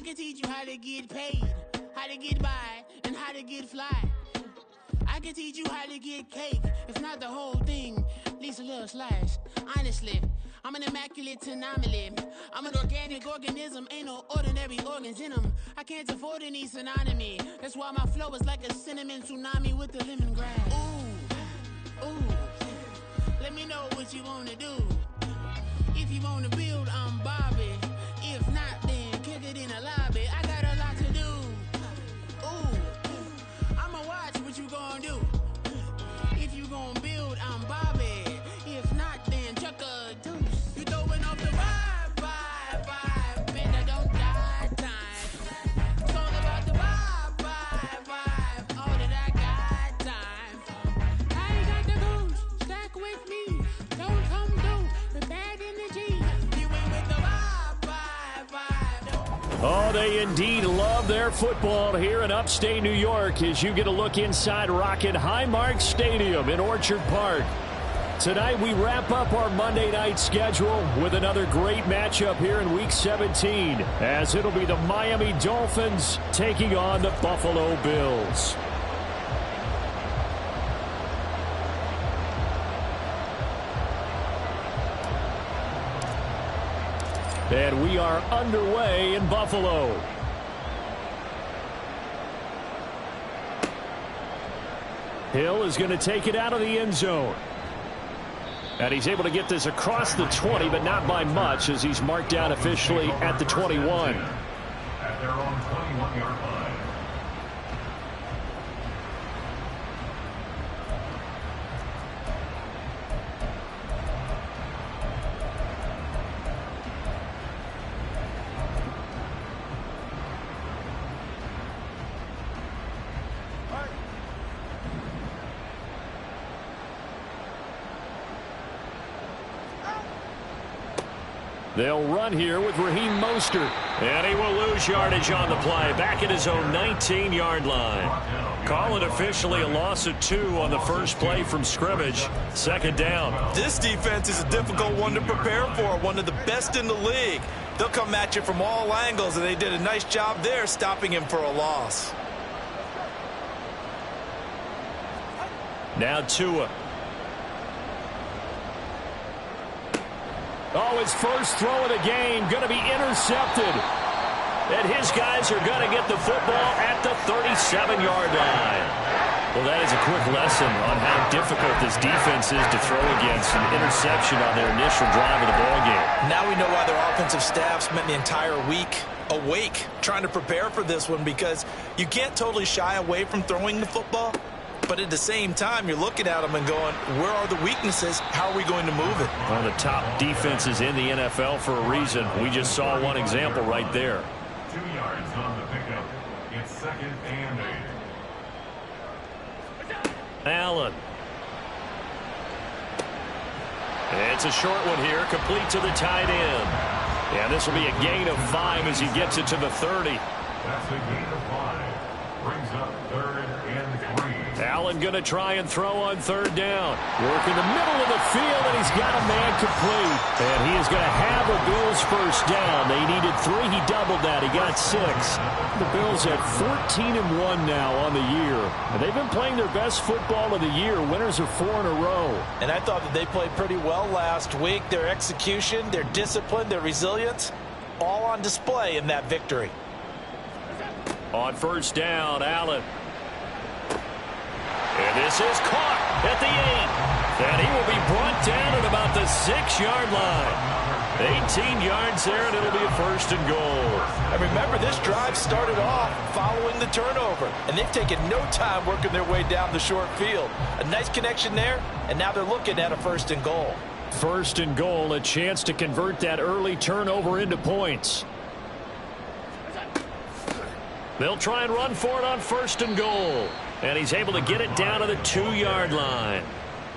can teach you how to get paid, how to get by, and how to get fly. I can teach you how to get cake, if not the whole thing, at least a little slice. Honestly, I'm an immaculate anomaly. I'm an organic organism, ain't no ordinary organs in them. I can't afford any synonymy. That's why my flow is like a cinnamon tsunami with the lemongrass. Ooh, ooh, let me know what you wanna do. If you wanna build, I'm Bobby. If not, then kick it in the lobby. I got a lot to do. Ooh, I'ma watch what you gonna do. If you gonna build, I'm Bobby. If not, then chuck a deuce. You throwing off the vibe, man, I don't die time. It's all about the vibe, all that I got time. I ain't got the goose, stack with me. Don't come through with bad energy. You ain't with the vibe. Oh, they indeed love their football here in upstate New York as you get a look inside Rocket Highmark Stadium in Orchard Park. Tonight we wrap up our Monday night schedule with another great matchup here in Week 17 as it'll be the Miami Dolphins taking on the Buffalo Bills. And we are underway in Buffalo. Hill is going to take it out of the end zone. And he's able to get this across the 20, but not by much as he's marked down officially at the 21. At their own 21-yard line. They'll run here with Raheem Mostert. And he will lose yardage on the play. Back at his own 19-yard line. Call it officially a loss of 2 on the first play from scrimmage. Second down. This defense is a difficult one to prepare for. One of the best in the league. They'll come at you from all angles, and they did a nice job there stopping him for a loss. Now Tua. Oh, his first throw of the game going to be intercepted. And his guys are going to get the football at the 37-yard line. Well, that is a quick lesson on how difficult this defense is to throw against. An interception on their initial drive of the ballgame. Now we know why their offensive staff spent the entire week awake trying to prepare for this one, because you can't totally shy away from throwing the football. But at the same time, you're looking at them and going, where are the weaknesses? How are we going to move it? One of the top defenses in the NFL for a reason. We just saw one example right there. 2 yards on the pickup. It's 2nd and 8. Allen. It's a short one here, complete to the tight end. And this will be a gain of 5 as he gets it to the 30. That's a gain of 5. Brings up 3rd and 3. Allen going to try and throw on 3rd down. Work in the middle of the field, and he's got a man complete. And he is going to have the Bills first down. They needed 3. He doubled that. He got 6. The Bills at 14-1 now on the year. And they've been playing their best football of the year. Winners of 4 in a row. And I thought that they played pretty well last week. Their execution, their discipline, their resilience, all on display in that victory. On first down, Allen. And this is caught at the 8. And he will be brought down at about the 6-yard line. 18 yards there, and it'll be a 1st and goal. And remember, this drive started off following the turnover. And they've taken no time working their way down the short field. A nice connection there, and now they're looking at a 1st and goal. 1st and goal, a chance to convert that early turnover into points. They'll try and run for it on 1st and goal. And he's able to get it down to the 2-yard line.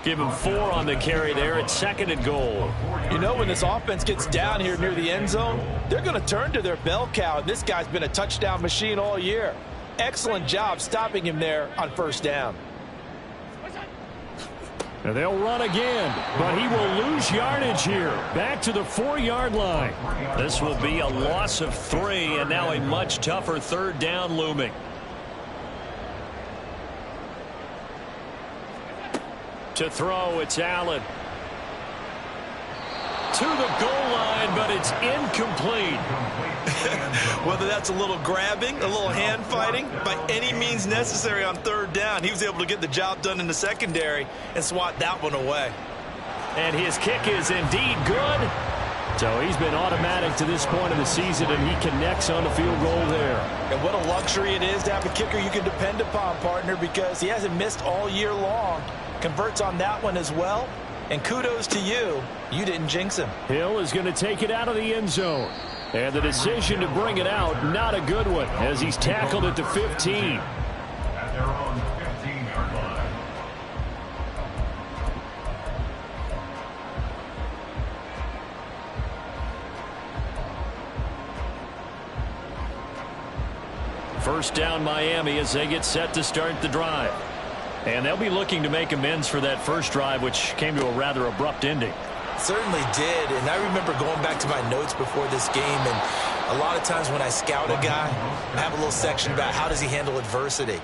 Give him 4 on the carry there at 2nd and goal. You know, when this offense gets down here near the end zone, they're going to turn to their bell cow. This guy's been a touchdown machine all year. Excellent job stopping him there on 1st down. And they'll run again, but he will lose yardage here. Back to the 4-yard line. This will be a loss of 3, and now a much tougher third down looming. To throw, it's Allen. To the goal line, but it's incomplete. Whether that's a little grabbing, a little hand fighting, by any means necessary on third down, he was able to get the job done in the secondary and swat that one away. And his kick is indeed good. So he's been automatic to this point of the season, and he connects on the field goal there. And what a luxury it is to have a kicker you can depend upon, partner, because he hasn't missed all year long. Converts on that one as well. And kudos to you. You didn't jinx him. Hill is going to take it out of the end zone. And the decision to bring it out, not a good one, as he's tackled at the 15. At their own 15-yard line. First down Miami as they get set to start the drive. And they'll be looking to make amends for that first drive, which came to a rather abrupt ending. Certainly did, and I remember going back to my notes before this game, and a lot of times when I scout a guy, I have a little section about how does he handle adversity.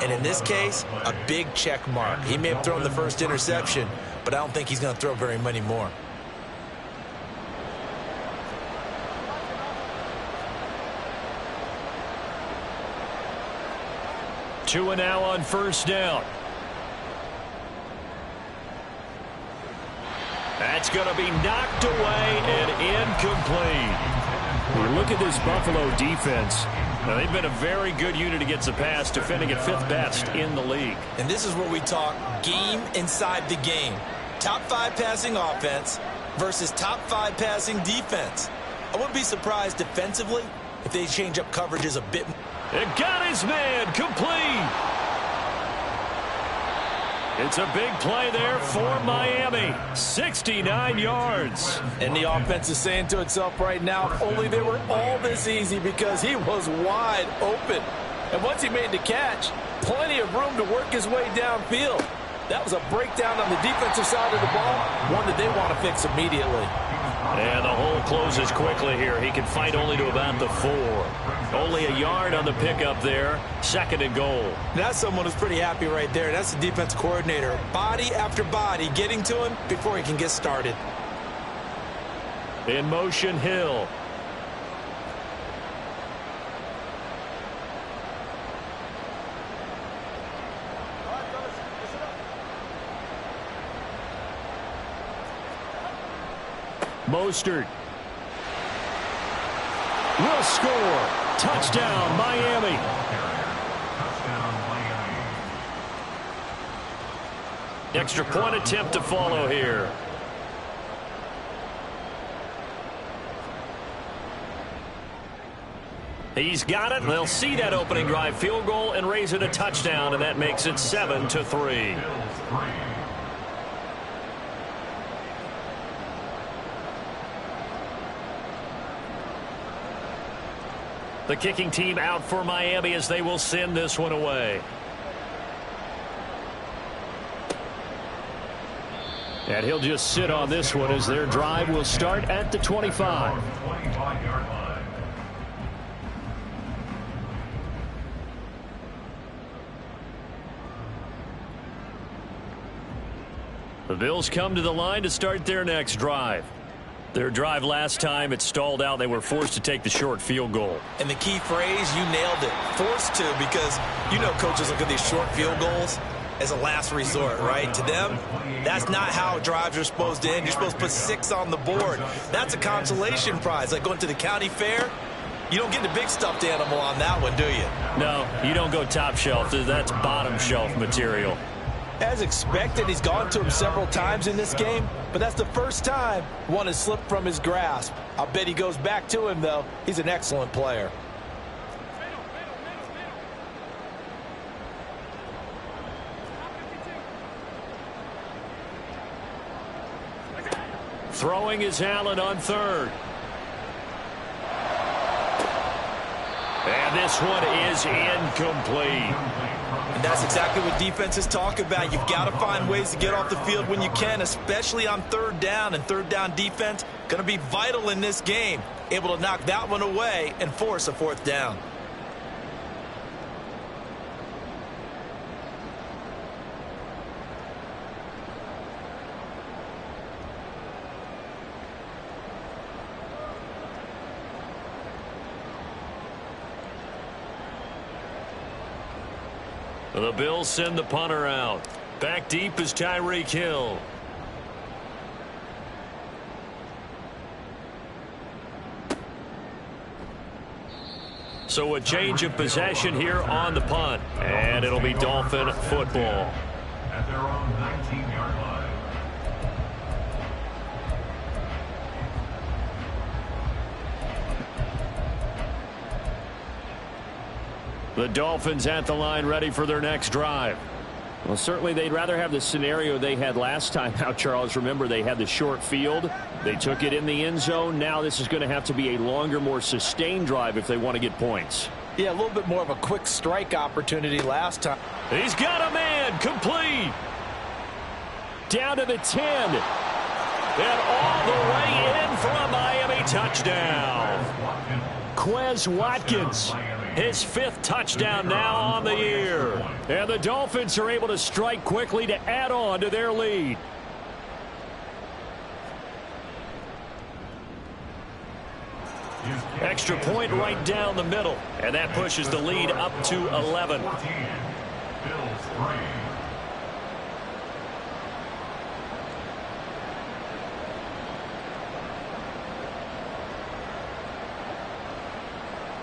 And in this case, a big check mark. He may have thrown the first interception, but I don't think he's going to throw very many more. Two and now on first down. That's going to be knocked away and incomplete. When you look at this Buffalo defense, Now, they've been a very good unit against the pass, defending at 5th best in the league. And this is where we talk game inside the game. Top 5 passing offense versus top 5 passing defense. I wouldn't be surprised defensively if they change up coverages a bit. It got his man complete. It's a big play there for Miami. 69 yards. And the offense is saying to itself right now, if only they were all this easy, because he was wide open. And once he made the catch, plenty of room to work his way downfield. That was a breakdown on the defensive side of the ball, one that they want to fix immediately. And the hole closes quickly here. He can fight only to about the 4. Only a yard on the pickup there. 2nd and goal. That's someone who's pretty happy right there. That's the defense coordinator. Body after body getting to him before he can get started. In motion, Hill. Mostert will score. Touchdown, Miami. Extra point attempt to follow here. He's got it. They'll see that opening drive field goal and raise it a touchdown, and that makes it 7-3. The kicking team out for Miami as they will send this one away. And he'll just sit on this one as their drive will start at the 25. The Bills come to the line to start their next drive. Their drive last time, it stalled out. They were forced to take the short field goal. And the key phrase, you nailed it. Forced to, because you know coaches look at these short field goals as a last resort, right? To them, that's not how drives are supposed to end. You're supposed to put 6 on the board. That's a consolation prize. Like going to the county fair, you don't get the big stuffed animal on that one, do you? No, you don't go top shelf. That's bottom shelf material. As expected, he's gone to him several times in this game, but that's the first time one has slipped from his grasp. I'll bet he goes back to him, though. He's an excellent player. Throwing is Allen on 3rd. And this one is incomplete. And That's exactly what defenses talk about. You've got to find ways to get off the field when you can, especially on third down. And third down defense going to be vital in this game. Able to knock that one away and force a fourth down. The Bills send the punter out. Back deep is Tyreek Hill. So a change of possession here on the punt. And it'll be Dolphin football. At their own 19-yard line. The Dolphins at the line ready for their next drive. Well, certainly they'd rather have the scenario they had last time out, Charles. Remember, they had the short field. They took it in the end zone. Now this is going to have to be a longer, more sustained drive if they want to get points. Yeah, a little bit more of a quick strike opportunity last time. He's got a man complete. Down to the 10. And all the way in for a Miami touchdown. Quez Watkins. His fifth touchdown now on the year. And the Dolphins are able to strike quickly to add on to their lead. Extra point right down the middle. And that pushes the lead up to 11. Bills 3.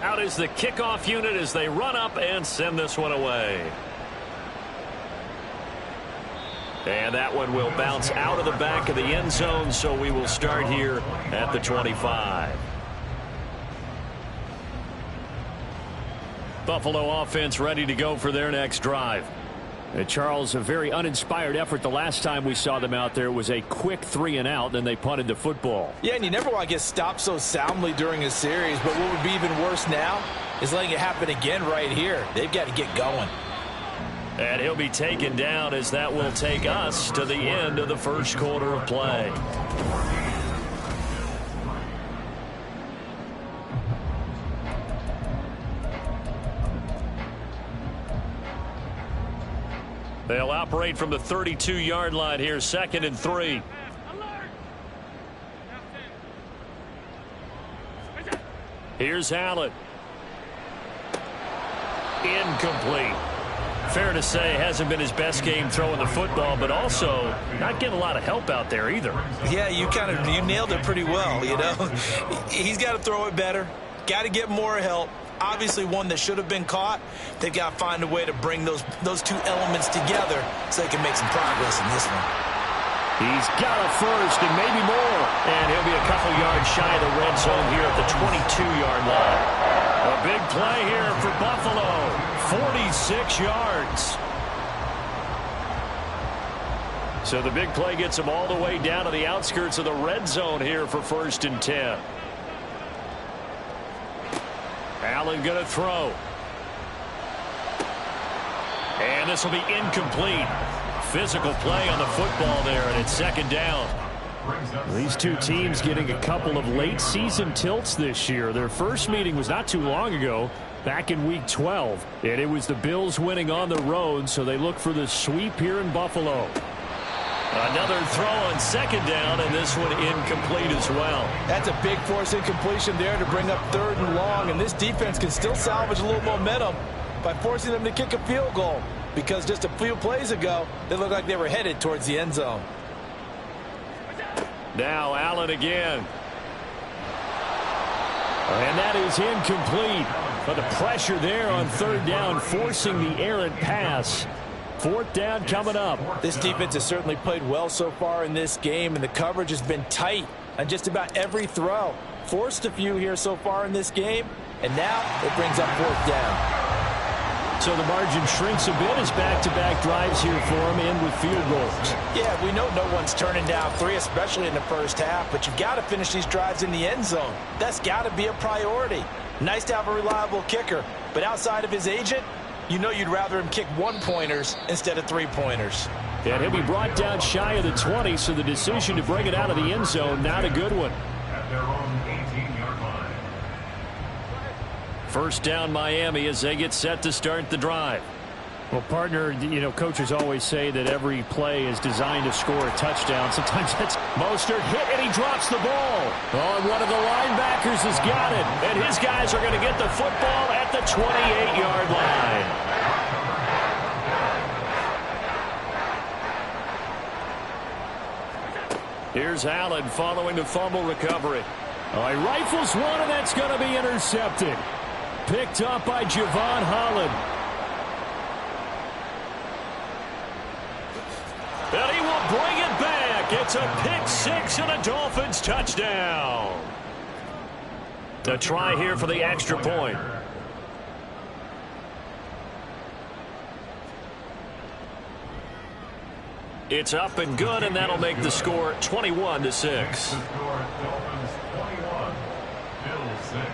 Out is the kickoff unit as they run up and send this one away. And that one will bounce out of the back of the end zone, so we will start here at the 25. Buffalo offense ready to go for their next drive. Charles, a very uninspired effort the last time we saw them out there. It was a quick 3-and-out, then they punted the football. Yeah, and you never want to get stopped so soundly during a series, but what would be even worse now is letting it happen again right here. They've got to get going. And he'll be taken down as that will take us to the end of the first quarter of play. They'll operate from the 32-yard line here, 2nd and 3. Here's Allen. Incomplete. Fair to say, hasn't been his best game throwing the football, but also not getting a lot of help out there either. Yeah, you nailed it pretty well, you know. He's got to throw it better. Got to get more help. Obviously one that should have been caught. They've got to find a way to bring those two elements together so they can make some progress in this one. He's got a first and maybe more. And he'll be a couple yards shy of the red zone here at the 22-yard line. A big play here for Buffalo. 46 yards. So the big play gets them all the way down to the outskirts of the red zone here for 1st and 10. Allen going to throw. And this will be incomplete. Physical play on the football there, and it's 2nd down. These two teams getting a couple of late season tilts this year. Their first meeting was not too long ago, back in week 12. And it was the Bills winning on the road, so they look for the sweep here in Buffalo. Another throw on 2nd down, and this one incomplete as well. That's a big force incompletion there to bring up 3rd and long, and this defense can still salvage a little momentum by forcing them to kick a field goal, because just a few plays ago, they looked like they were headed towards the end zone. Now Allen again. And that is incomplete. But the pressure there on 3rd down, forcing the errant pass. 4th down coming up. This defense has certainly played well so far in this game, and the coverage has been tight on just about every throw. Forced a few here so far in this game, and now it brings up 4th down. So the margin shrinks a bit as back-to-back drives here for him, and with field goals. Yeah, we know no one's turning down 3, especially in the first half, but you've got to finish these drives in the end zone. That's got to be a priority. Nice to have a reliable kicker, but outside of his agent, you know you'd rather him kick 1-pointers instead of 3-pointers. And he'll be brought down shy of the 20, so the decision to bring it out of the end zone, not a good one. At their own 18-yard line. First down Miami as they get set to start the drive. Well, partner, you know, coaches always say that every play is designed to score a touchdown. Sometimes that's Mostert hit, and he drops the ball. Oh, and one of the linebackers has got it. And his guys are going to get the football at the 28-yard line. Here's Allen following the fumble recovery. Oh, he rifles one, and that's going to be intercepted. Picked up by Javon Holland. And he will bring it back. It's a pick six and a Dolphins touchdown. A try here for the extra point. It's up and good, and that'll make the score 21-6. The score, Dolphins 21, Bills 6.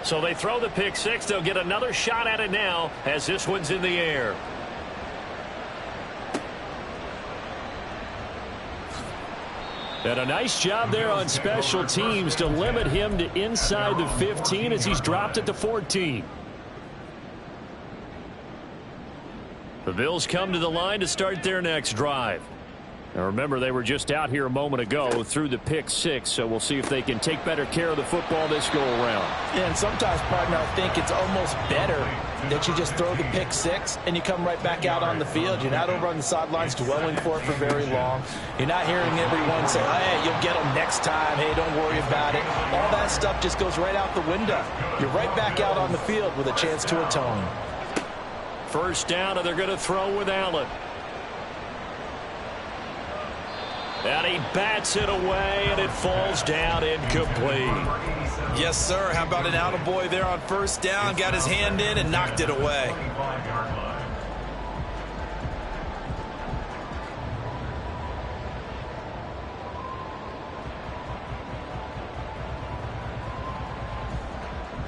So they throw the pick six. They'll get another shot at it now as this one's in the air. And a nice job there on special teams to limit him to inside the 15 as he's dropped at the 14. The Bills come to the line to start their next drive. Now remember, they were just out here a moment ago through the pick six, so we'll see if they can take better care of the football this go around. Yeah, and sometimes, partner, I think it's almost better that you just throw the pick six and you come right back out on the field. You're not over on the sidelines dwelling for it for very long. You're not hearing everyone say, hey, you'll get them next time. Hey, don't worry about it. All that stuff just goes right out the window. You're right back out on the field with a chance to atone. First down, and they're going to throw with Allen. And he bats it away, and it falls down incomplete. Yes, sir. How about an attaboy there on first down? Got his hand in and knocked it away.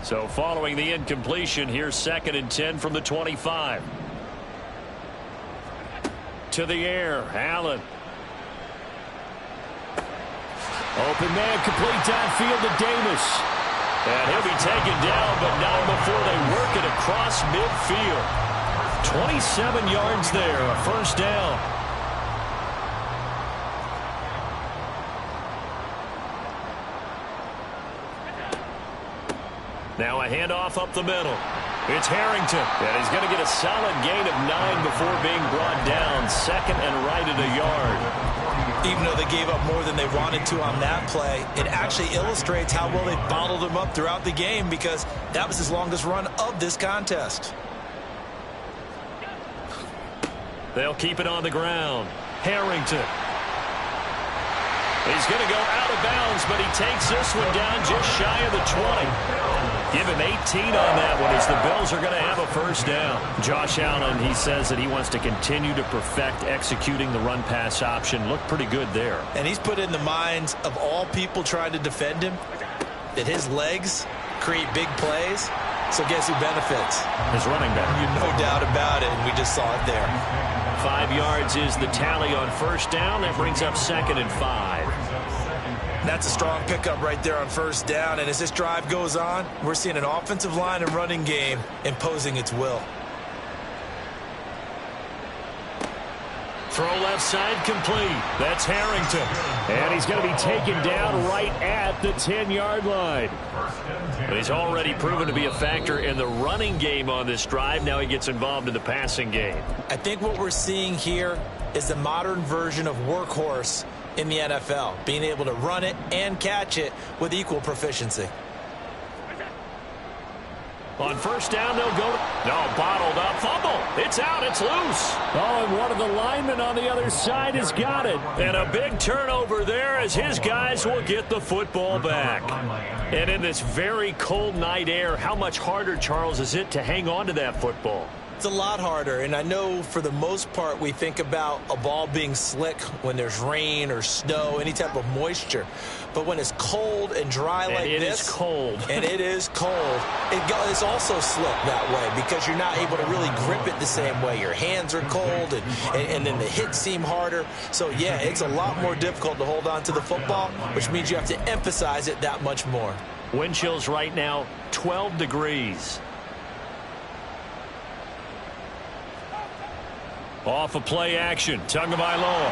So following the incompletion, here's 2nd and 10 from the 25. To the air, Allen. Open man, complete downfield to Davis. And he'll be taken down, but not before they work it across midfield. 27 yards there, a first down. Now a handoff up the middle. It's Harrington, and he's going to get a solid gain of 9 before being brought down. 2nd and right at a yard. Even though they gave up more than they wanted to on that play, it actually illustrates how well they bottled him up throughout the game, because that was his longest run of this contest. They'll keep it on the ground. Harrington. He's going to go out of bounds, but he takes this one down just shy of the 20. Give him 18 on that one as the Bills are going to have a first down. Josh Allen, he says that he wants to continue to perfect executing the run-pass option. Looked pretty good there. And he's put in the minds of all people trying to defend him that his legs create big plays. So guess who benefits? His running back. No doubt about it, and we just saw it there. 5 yards is the tally on first down. That brings up 2nd and 5. That's a strong pickup right there on first down. And as this drive goes on, we're seeing an offensive line and running game imposing its will. Throw left side complete. That's Harrington. And he's going to be taken down right at the 10-yard line. And he's already proven to be a factor in the running game on this drive. Now he gets involved in the passing game. I think what we're seeing here is the modern version of workhorse in the NFL, being able to run it and catch it with equal proficiency. On first down, they'll go. No, bottled up. Fumble. It's out. It's loose. Oh, and one of the linemen on the other side has got it. And a big turnover there as his guys will get the football back. And in this very cold night air, how much harder, Charles, is it to hang on to that football? It's a lot harder, and I know for the most part we think about a ball being slick when there's rain or snow, any type of moisture. But when it's cold and dry like this, it is cold. and it is cold, it's also slick that way because you're not able to really grip it the same way. Your hands are cold, and then the hits seem harder. So, yeah, it's a lot more difficult to hold on to the football, which means you have to emphasize it that much more. Wind chills right now, 12 degrees. Off of play action, Tagovailoa.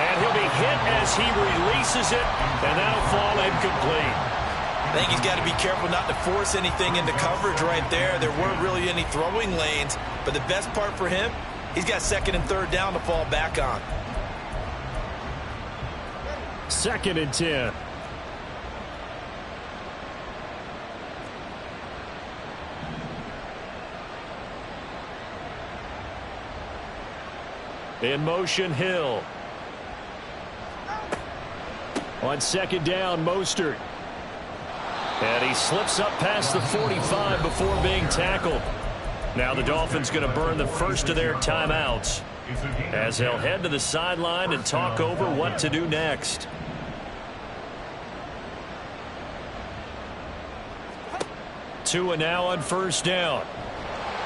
And he'll be hit as he releases it, and that'll fall incomplete. I think he's got to be careful not to force anything into coverage right there. There weren't really any throwing lanes, but the best part for him, he's got second and third down to fall back on. 2nd and 10. In motion, Hill. On 2nd down, Mostert. And he slips up past the 45 before being tackled. Now the Dolphins going to burn the first of their timeouts as they'll head to the sideline and talk over what to do next. Tua now on 1st down.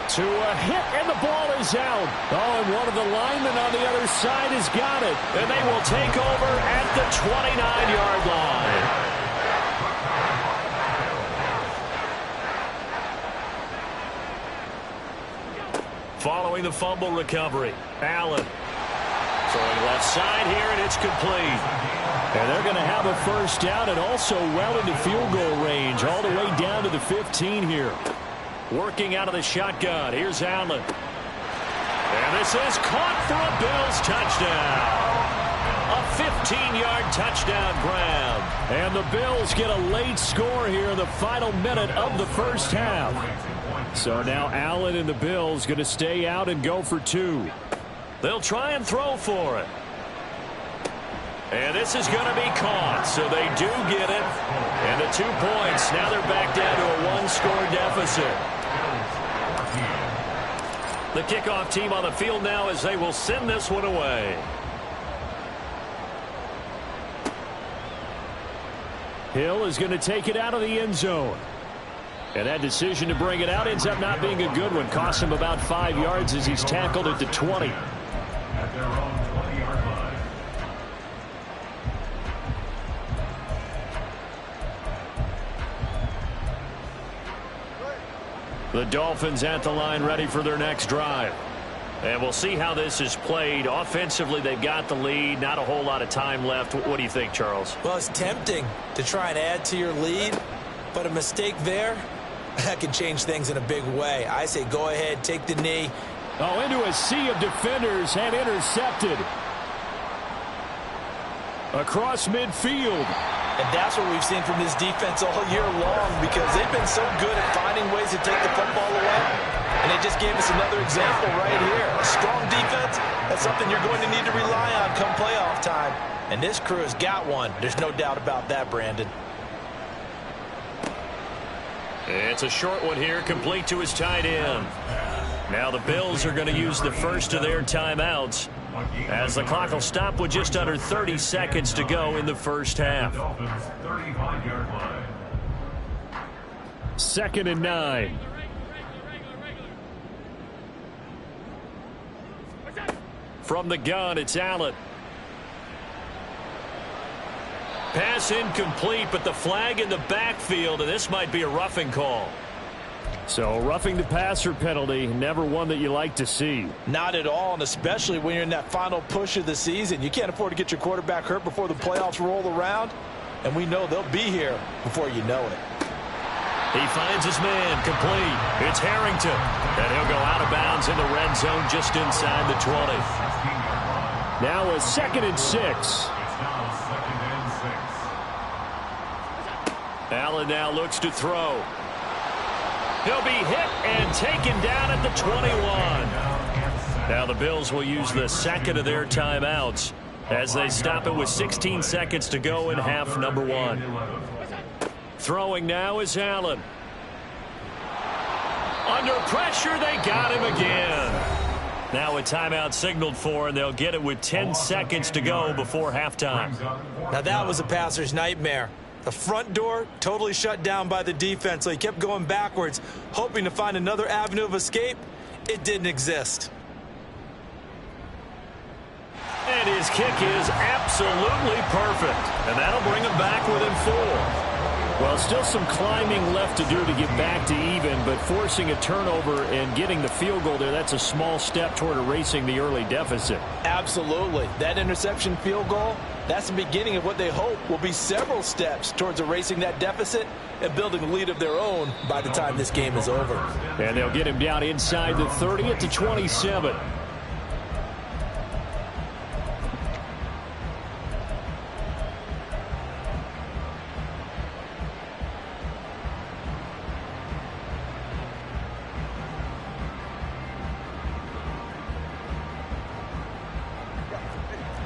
Tua hit, and the ball is out. Oh, and one of the linemen on the other side has got it. And they will take over at the 29-yard line. Following the fumble recovery, Allen throwing left side here, and it's complete. And they're going to have a 1st down and also well into field goal range, all the way down to the 15 here. Working out of the shotgun. Here's Allen. And this is caught for a Bills touchdown. A 15-yard touchdown grab. And the Bills get a late score here in the final minute of the 1st half. So now Allen and the Bills going to stay out and go for 2. They'll try and throw for it. And this is going to be caught, so they do get it. And the 2 points, now they're back down to a 1-score deficit. The kickoff team on the field now as they will send this one away. Hill is going to take it out of the end zone. And that decision to bring it out ends up not being a good one. Costs him about 5 yards as he's tackled at the 20. At their own 20-yard line. The Dolphins at the line ready for their next drive. And we'll see how this is played. Offensively, they've got the lead. Not a whole lot of time left. What do you think, Charles? Well, it's tempting to try and add to your lead, but a mistake there, that can change things in a big way. I say go ahead, take the knee. Oh, into a sea of defenders and intercepted. Across midfield. And that's what we've seen from this defense all year long because they've been so good at finding ways to take the football away. And they just gave us another example right here. A strong defense, that's something you're going to need to rely on come playoff time. And this crew has got one. There's no doubt about that, Brandon. It's a short one here, complete to his tight end. Now the Bills are going to use the first of their timeouts as the clock will stop with just under 30 seconds to go in the 1st half. 35-yard line. 2nd and 9. From the gun, it's Allen. Pass incomplete, but the flag in the backfield, and this might be a roughing call. So roughing the passer penalty, never one that you like to see. Not at all, and especially when you're in that final push of the season. You can't afford to get your quarterback hurt before the playoffs roll around, and we know they'll be here before you know it. He finds his man, complete. It's Harrington, and he'll go out of bounds in the red zone just inside the 20. Now a 2nd and 6. It's now 2nd and 6. Allen now looks to throw. He'll be hit and taken down at the 21. Now the Bills will use the 2nd of their timeouts as they stop it with 16 seconds to go in half number 1. Throwing now is Allen. Under pressure, they got him again. Now a timeout signaled for, and they'll get it with 10 seconds to go before halftime. Now that was a passer's nightmare. The front door totally shut down by the defense, so he kept going backwards, hoping to find another avenue of escape. It didn't exist. And his kick is absolutely perfect. And that'll bring him back within 4. Well, still some climbing left to do to get back to even, but forcing a turnover and getting the field goal there, that's a small step toward erasing the early deficit. Absolutely. That interception field goal, that's the beginning of what they hope will be several steps towards erasing that deficit and building a lead of their own by the time this game is over. And they'll get him down inside the 30 at the 27.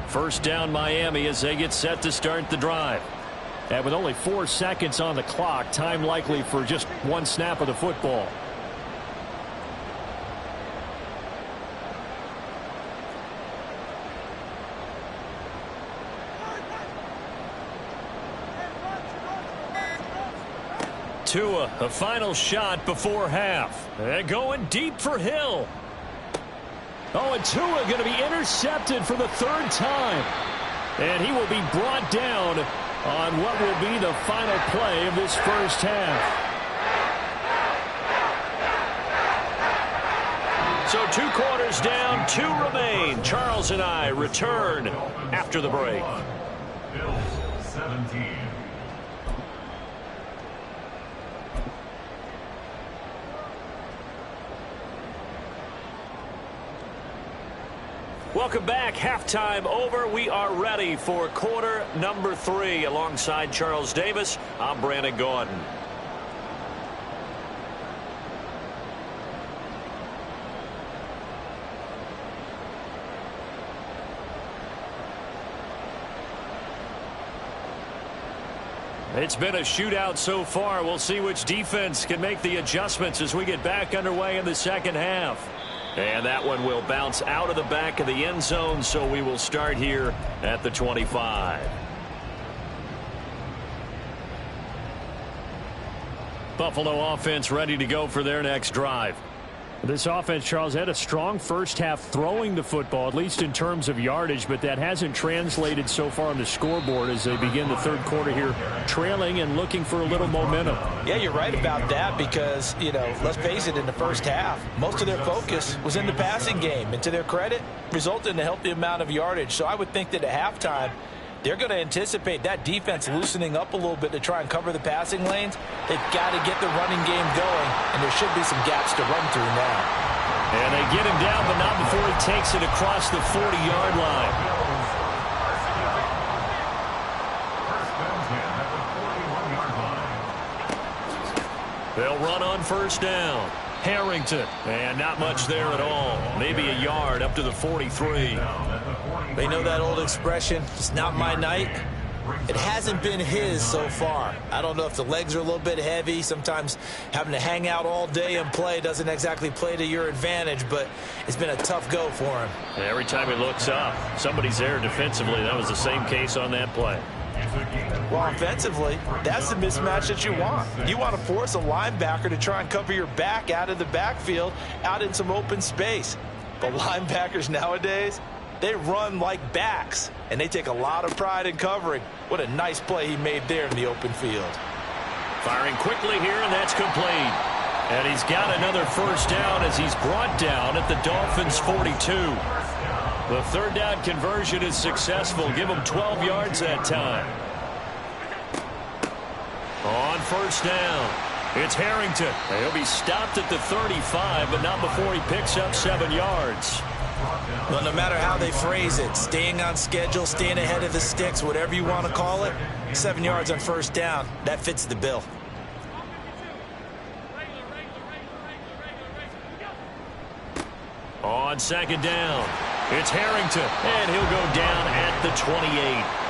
First down Miami as they get set to start the drive. And with only 4 seconds on the clock, time likely for just one snap of the football. Tua, a final shot before half. And going deep for Hill. Oh, and Tua going to be intercepted for the 3rd time. And he will be brought down on what will be the final play of this first half. So 2 quarters down, 2 remain. Charles and I return after the break. Bills 17. Welcome back. Halftime over. We are ready for quarter number 3. Alongside Charles Davis, I'm Brandon Gaudin. It's been a shootout so far. We'll see which defense can make the adjustments as we get back underway in the second half. And that one will bounce out of the back of the end zone, so we will start here at the 25. Buffalo offense ready to go for their next drive. This offense, Charles, had a strong first half throwing the football, at least in terms of yardage, but that hasn't translated so far on the scoreboard as they begin the third quarter here, trailing and looking for a little momentum. Yeah, you're right about that because, you know, let's face it, in the first half, most of their focus was in the passing game, and to their credit, resulted in a healthy amount of yardage. So I would think that at halftime, they're going to anticipate that defense loosening up a little bit to try and cover the passing lanes. They've got to get the running game going, and there should be some gaps to run through now. And they get him down, but not before he takes it across the 40-yard line. They'll run on first down. Harrington, and not much there at all. Maybe a yard up to the 43. They know that old expression, it's not my night. It hasn't been his so far. I don't know if the legs are a little bit heavy. Sometimes having to hang out all day and play doesn't exactly play to your advantage, but it's been a tough go for him. Every time he looks up, somebody's there defensively. That was the same case on that play. Well, offensively, that's the mismatch that you want. You want to force a linebacker to try and cover your back out of the backfield, out in some open space. But linebackers nowadays, they run like backs, and they take a lot of pride in covering. What a nice play he made there in the open field. Firing quickly here, and that's complete. And he's got another first down as he's brought down at the Dolphins' 42. The third down conversion is successful. Give him 12 yards that time. On first down, it's Harrington. He'll be stopped at the 35, but not before he picks up 7 yards. Well, no matter how they phrase it, staying on schedule, staying ahead of the sticks, whatever you want to call it, 7 yards on first down, that fits the bill. On second down, it's Harrington, and he'll go down at the 28.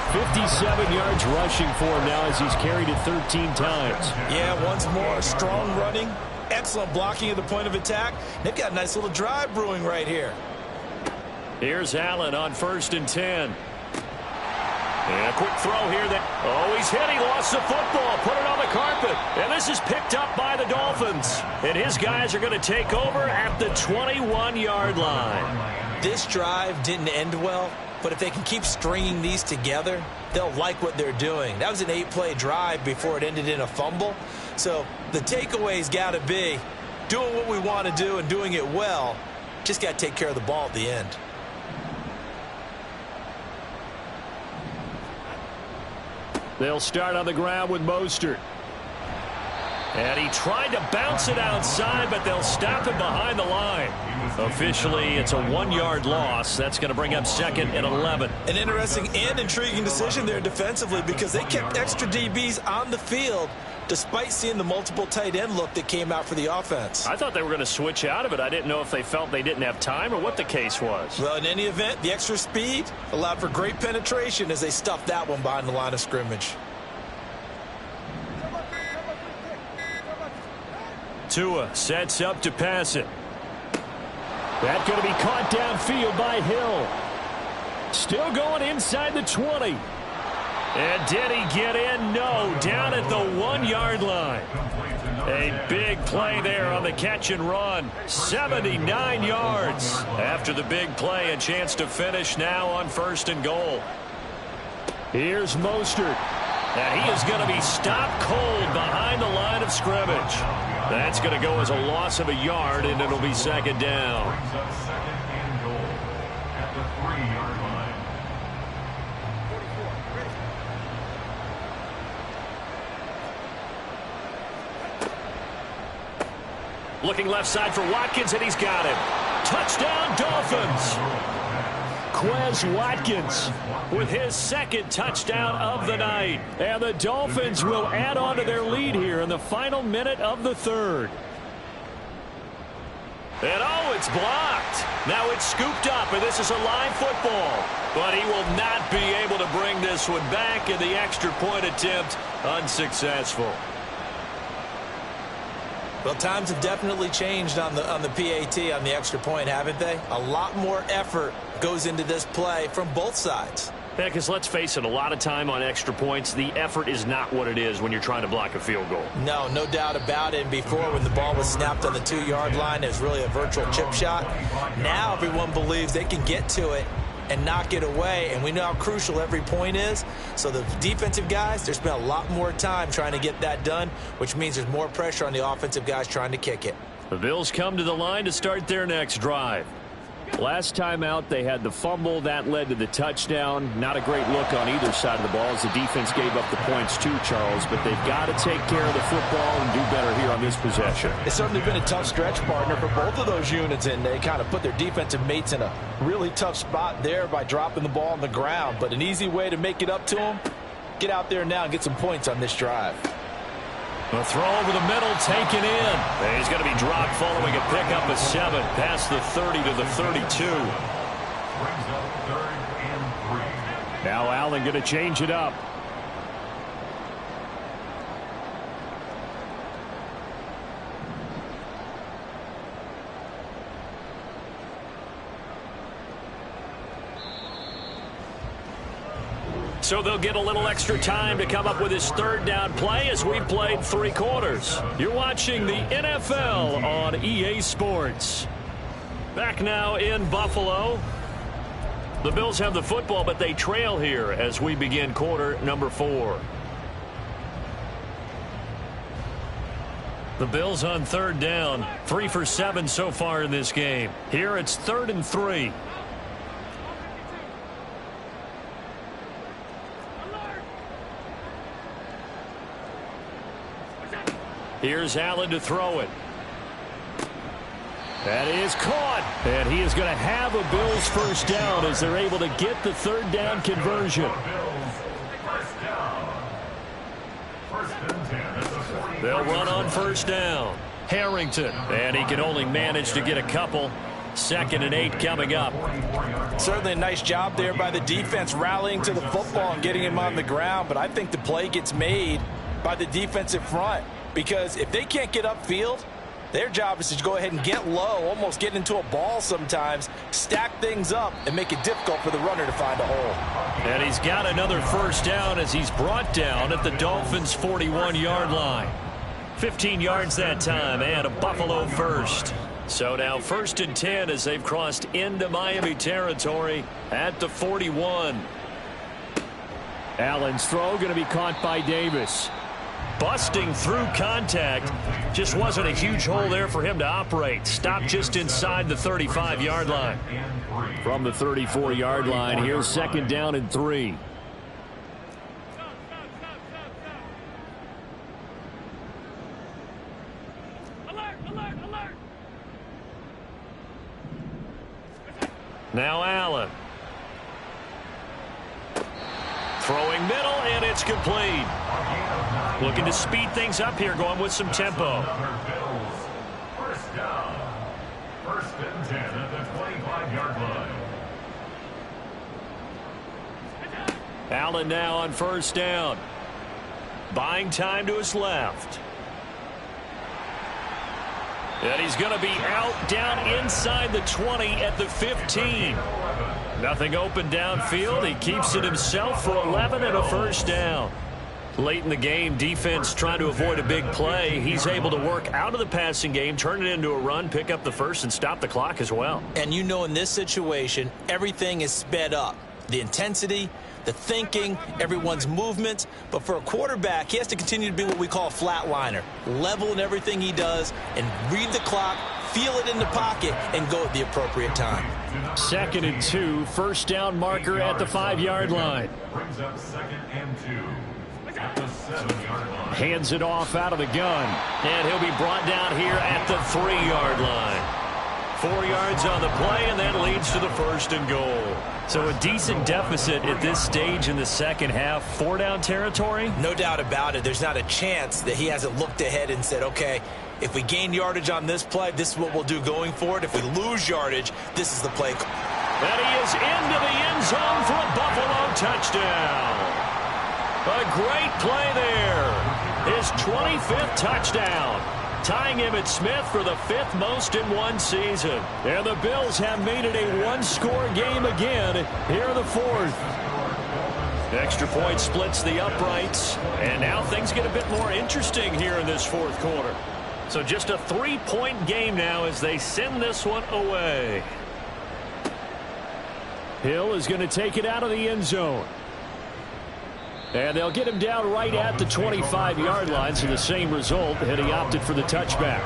57 yards rushing for him now as he's carried it 13 times. Yeah, once more, strong running, Excellent blocking at the point of attack. They've got a nice little drive brewing right here. Here's Allen on 1st and 10. And a quick throw here. He's hit. He lost the football. Put it on the carpet. And this is picked up by the Dolphins. And his guys are going to take over at the 21-yard line. This drive didn't end well, but if they can keep stringing these together, they'll like what they're doing. That was an 8-play drive before it ended in a fumble. So the takeaway's got to be doing what we want to do and doing it well. Just got to take care of the ball at the end. They'll start on the ground with Mostert. And he tried to bounce it outside, but they'll stop him behind the line. Officially, it's a 1-yard loss. That's going to bring up 2nd and 11. An interesting and intriguing decision there defensively because they kept extra DBs on the field despite seeing the multiple tight end look that came out for the offense. I thought they were going to switch out of it. I didn't know if they felt they didn't have time or what the case was. Well, in any event, the extra speed allowed for great penetration as they stuffed that one behind the line of scrimmage. Tua sets up to pass it. That's going to be caught downfield by Hill. Still going inside the 20. And did he get in? No, down at the 1-yard line. A big play there on the catch and run. 79 yards. After the big play, a chance to finish now on 1st and goal. Here's Mostert. And he is going to be stopped cold behind the line of scrimmage. That's going to go as a loss of a yard, and it'll be 2nd down. Brings up 2nd and goal at the 3-yard line. Looking left side for Watkins, and he's got him. Touchdown, Dolphins. Quez Watkins with his 2nd touchdown of the night. And the Dolphins will add on to their lead here in the final minute of the 3rd. And it's blocked. Now it's scooped up, and this is a live football. But he will not be able to bring this one back, and the extra point attempt unsuccessful. Well, times have definitely changed on the PAT, on the extra point, haven't they? A lot more effort goes into this play from both sides. Yeah, because let's face it, a lot of time on extra points, the effort is not what it is when you're trying to block a field goal. No doubt about it. And before, when the ball was snapped on the 2-yard line, it was really a virtual chip shot. Now everyone believes they can get to it and knock it away, and we know how crucial every point is. So the defensive guys, there's been a lot more time trying to get that done, which means there's more pressure on the offensive guys trying to kick it. The Bills come to the line to start their next drive. Last time out, they had the fumble. That led to the touchdown. Not a great look on either side of the ball as the defense gave up the points too, Charles. But they've got to take care of the football and do better here on this possession. It's certainly been a tough stretch, partner, for both of those units, and they kind of put their defensive mates in a really tough spot there by dropping the ball on the ground. But an easy way to make it up to them, get out there now and get some points on this drive. A throw over the middle, taken in. And he's going to be dropped following a pickup of 7 past the 30 to the 32. Brings up 3rd and 3. Now Allen going to change it up. So they'll get a little extra time to come up with his 3rd down play as we've played 3 quarters. You're watching the NFL on EA Sports. Back now in Buffalo. The Bills have the football, but they trail here as we begin quarter number 4. The Bills on 3rd down. 3 for 7 so far in this game. Here it's 3rd and 3. Here's Allen to throw it. That is caught. And he is going to have a Bills 1st down as they're able to get the 3rd down conversion. They'll run on 1st down. Harrington. And he can only manage to get a couple. 2nd and 8 coming up. Certainly a nice job there by the defense rallying to the football and getting him on the ground. But I think the play gets made by the defensive front. Because if they can't get upfield, Their job is to go ahead and get low, almost get into a ball sometimes, stack things up, and make it difficult for the runner to find a hole. And he's got another first down as he's brought down at the Dolphins' 41-yard line. 15 yards that time and a Buffalo first. So now 1st and 10 as they've crossed into Miami territory at the 41. Allen's throw going to be caught by Davis. Busting through contact. Just wasn't a huge hole there for him to operate. Stopped just inside the 35-yard line. From the 34-yard line, here's 2nd down and 3. Now Allen. Throwing middle, and it's complete. Looking to speed things up here, going with some tempo. First down. 1st and 10 at the 25-yard line. Allen now on 1st down. Buying time to his left. And he's going to be out down inside the 20 at the 15. Nothing open downfield. He keeps it himself for 11 and a first down. Late in the game, defense trying to avoid a big play. He's able to work out of the passing game, turn it into a run, pick up the first, and stop the clock as well. And you know in this situation, everything is sped up. The intensity, the thinking, everyone's movement. But for a quarterback, he has to continue to be what we call a flatliner. Level in everything he does and read the clock, feel it in the pocket, and go at the appropriate time. 2nd and 2, first down marker at the 5-yard line. Brings up 2nd and 2 at the 7-yard line. Hands it off out of the gun. And he'll be brought down here at the 3-yard line. 4 yards on the play, and that leads to the 1st and goal. So a decent deficit at this stage in the second half. 4-down territory? No doubt about it. There's not a chance that he hasn't looked ahead and said, okay, if we gain yardage on this play, this is what we'll do going forward. If we lose yardage, this is the play. And he is into the end zone for a Buffalo touchdown. A great play there. His 25th touchdown. Tying Emmitt Smith for the 5th most in one season. And the Bills have made it a one-score game again here in the 4th. Extra point splits the uprights. And now things get a bit more interesting here in this 4th quarter. So just a 3-point game now as they send this one away. Hill is going to take it out of the end zone. And they'll get him down right at the 25-yard line, so the same result, and he opted for the touchback.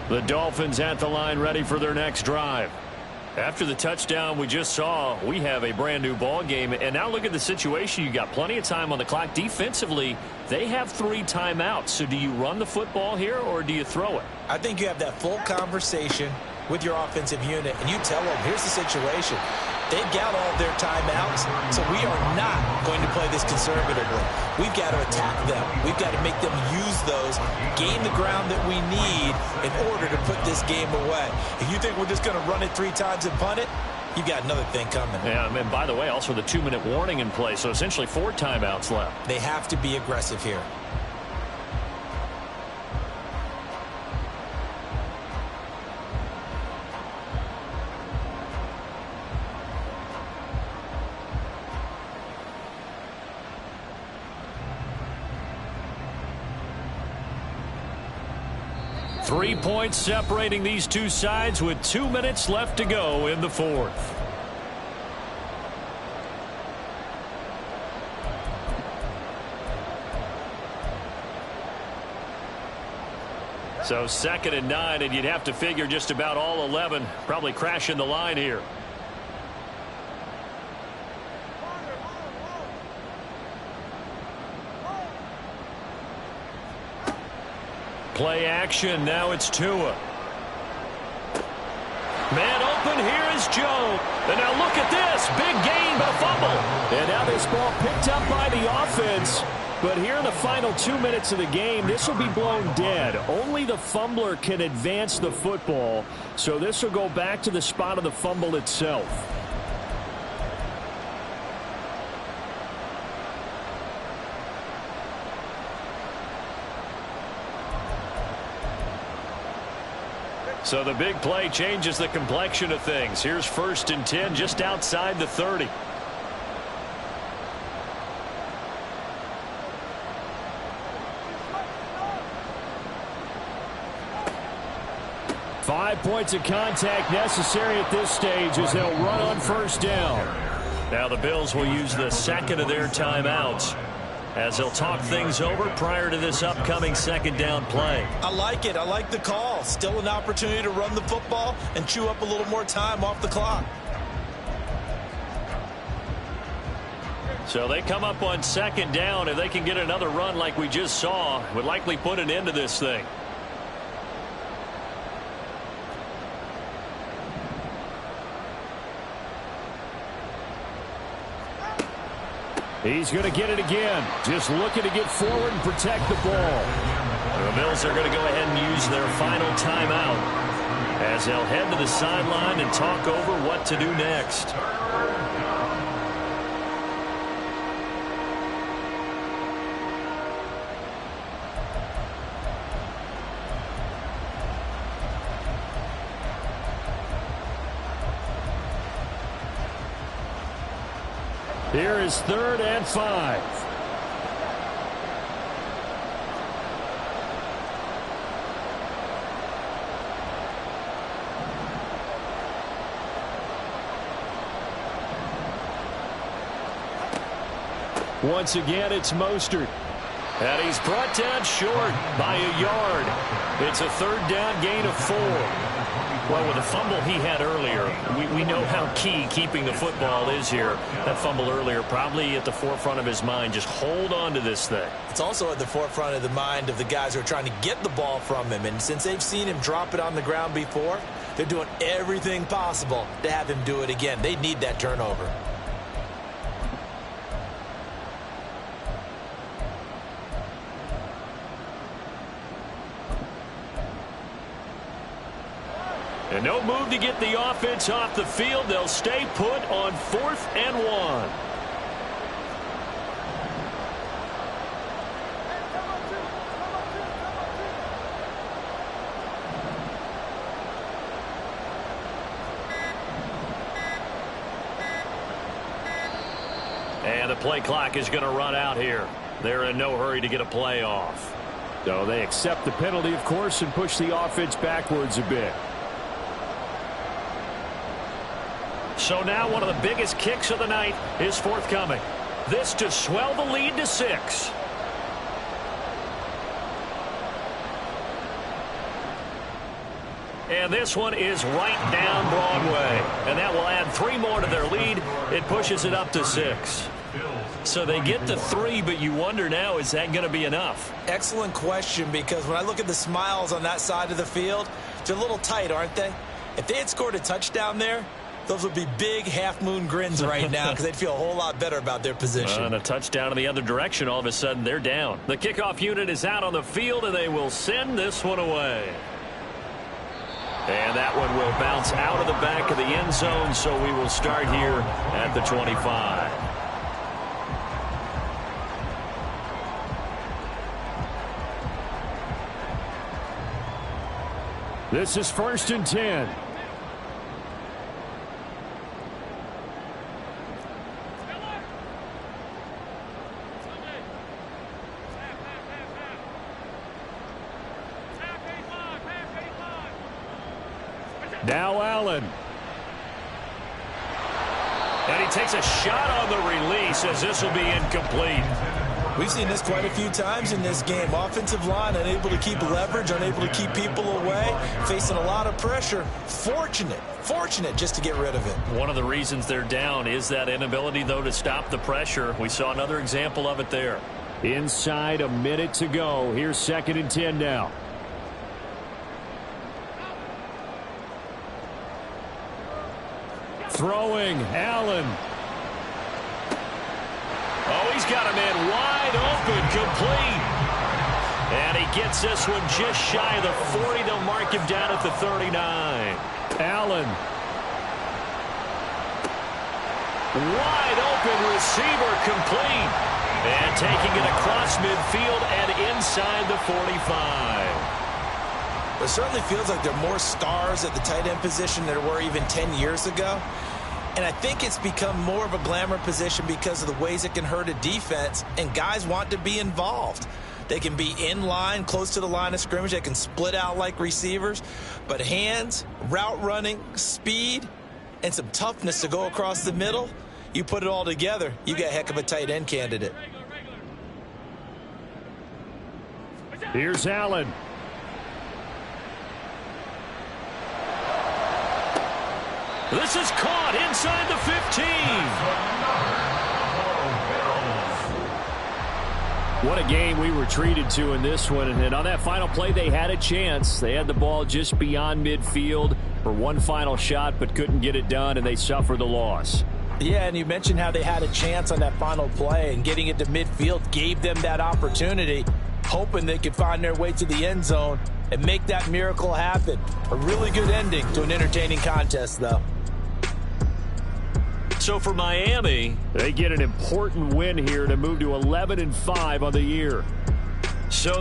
The Dolphins at the line, ready for their next drive. After the touchdown we just saw, we have a brand new ball game. And now look at the situation. You got plenty of time on the clock. Defensively, they have 3 timeouts. So do you run the football here or do you throw it? I think you have that full conversation with your offensive unit, and you tell them, here's the situation. They've got all of their timeouts, so we are not going to play this conservatively. We've got to attack them. We've got to make them use those, gain the ground that we need in order to put this game away. If you think we're just going to run it 3 times and punt it, you've got another thing coming. Yeah, and by the way, also the 2-minute warning in play, so essentially 4 timeouts left. They have to be aggressive here. Three points separating these two sides with 2 minutes left to go in the 4th. So 2nd and 9, and you'd have to figure just about all 11 probably crashing the line here. Play action. Now it's Tua. Man open. Here is Joe. And now look at this. Big gain, but a fumble. And now this ball picked up by the offense, But here in the final 2 minutes of the game, this will be blown dead. Only the fumbler can advance the football, so this will go back to the spot of the fumble itself. So the big play changes the complexion of things. Here's 1st and 10 just outside the 30. Five points of contact necessary at this stage as they'll run on 1st down. Now the Bills will use the second of their timeouts as they'll talk things over prior to this upcoming 2nd down play. I like it. I like the call. Still an opportunity to run the football and chew up a little more time off the clock. So they come up on 2nd down. If they can get another run like we just saw, would likely put an end to this thing. He's going to get it again. Just looking to get forward and protect the ball. The Bills are going to go ahead and use their final timeout as they'll head to the sideline and talk over what to do next. Here is 3rd and 5. Once again, it's Mostert. And he's brought down short by a yard. It's a 3rd down gain of 4. Well, with the fumble he had earlier, we know how key keeping the football is here. That fumble earlier probably at the forefront of his mind. Just hold on to this thing. It's also at the forefront of the mind of the guys who are trying to get the ball from him. And since they've seen him drop it on the ground before, they're doing everything possible to have him do it again. They need that turnover. And no move to get the offense off the field. They'll stay put on 4th and 1. And the play clock is going to run out here. They're in no hurry to get a play off. So they accept the penalty, of course, and push the offense backwards a bit. So now one of the biggest kicks of the night is forthcoming. This to swell the lead to 6. And this one is right down Broadway. And that will add 3 more to their lead. It pushes it up to 6. So they get to 3, but you wonder now, is that going to be enough? Excellent question, because when I look at the smiles on that side of the field, they're a little tight, aren't they? If they had scored a touchdown there, those would be big half-moon grins right now because they'd feel a whole lot better about their position. And a touchdown in the other direction, all of a sudden they're down. The kickoff unit is out on the field, and they will send this one away. And that one will bounce out of the back of the end zone, so we will start here at the 25. This is 1st and 10. Now Allen. And he takes a shot on the release as this will be incomplete. We've seen this quite a few times in this game. Offensive line unable to keep leverage, unable to keep people away, facing a lot of pressure. Fortunate just to get rid of it. One of the reasons they're down is that inability, though, to stop the pressure. We saw another example of it there. Inside a minute to go. Here's 2nd and 10 now. Throwing, Allen. Oh, he's got a man wide open, complete. And he gets this one just shy of the 40. They'll mark him down at the 39. Allen. Wide open receiver, complete. And taking it across midfield and inside the 45. It certainly feels like there are more stars at the tight end position than there were even 10 years ago. And I think it's become more of a glamour position because of the ways it can hurt a defense, and guys want to be involved. They can be in line, close to the line of scrimmage. They can split out like receivers. But hands, route running, speed, and some toughness to go across the middle, you put it all together, you got a heck of a tight end candidate. Here's Allen. This is caught inside the 15. What a game we were treated to in this one. And on that final play, they had a chance. They had the ball just beyond midfield for one final shot, but couldn't get it done, and they suffered the loss. Yeah, and you mentioned how they had a chance on that final play, and getting it to midfield gave them that opportunity, hoping they could find their way to the end zone and make that miracle happen. A really good ending to an entertaining contest, though. So for Miami, they get an important win here to move to 11-5 on the year. So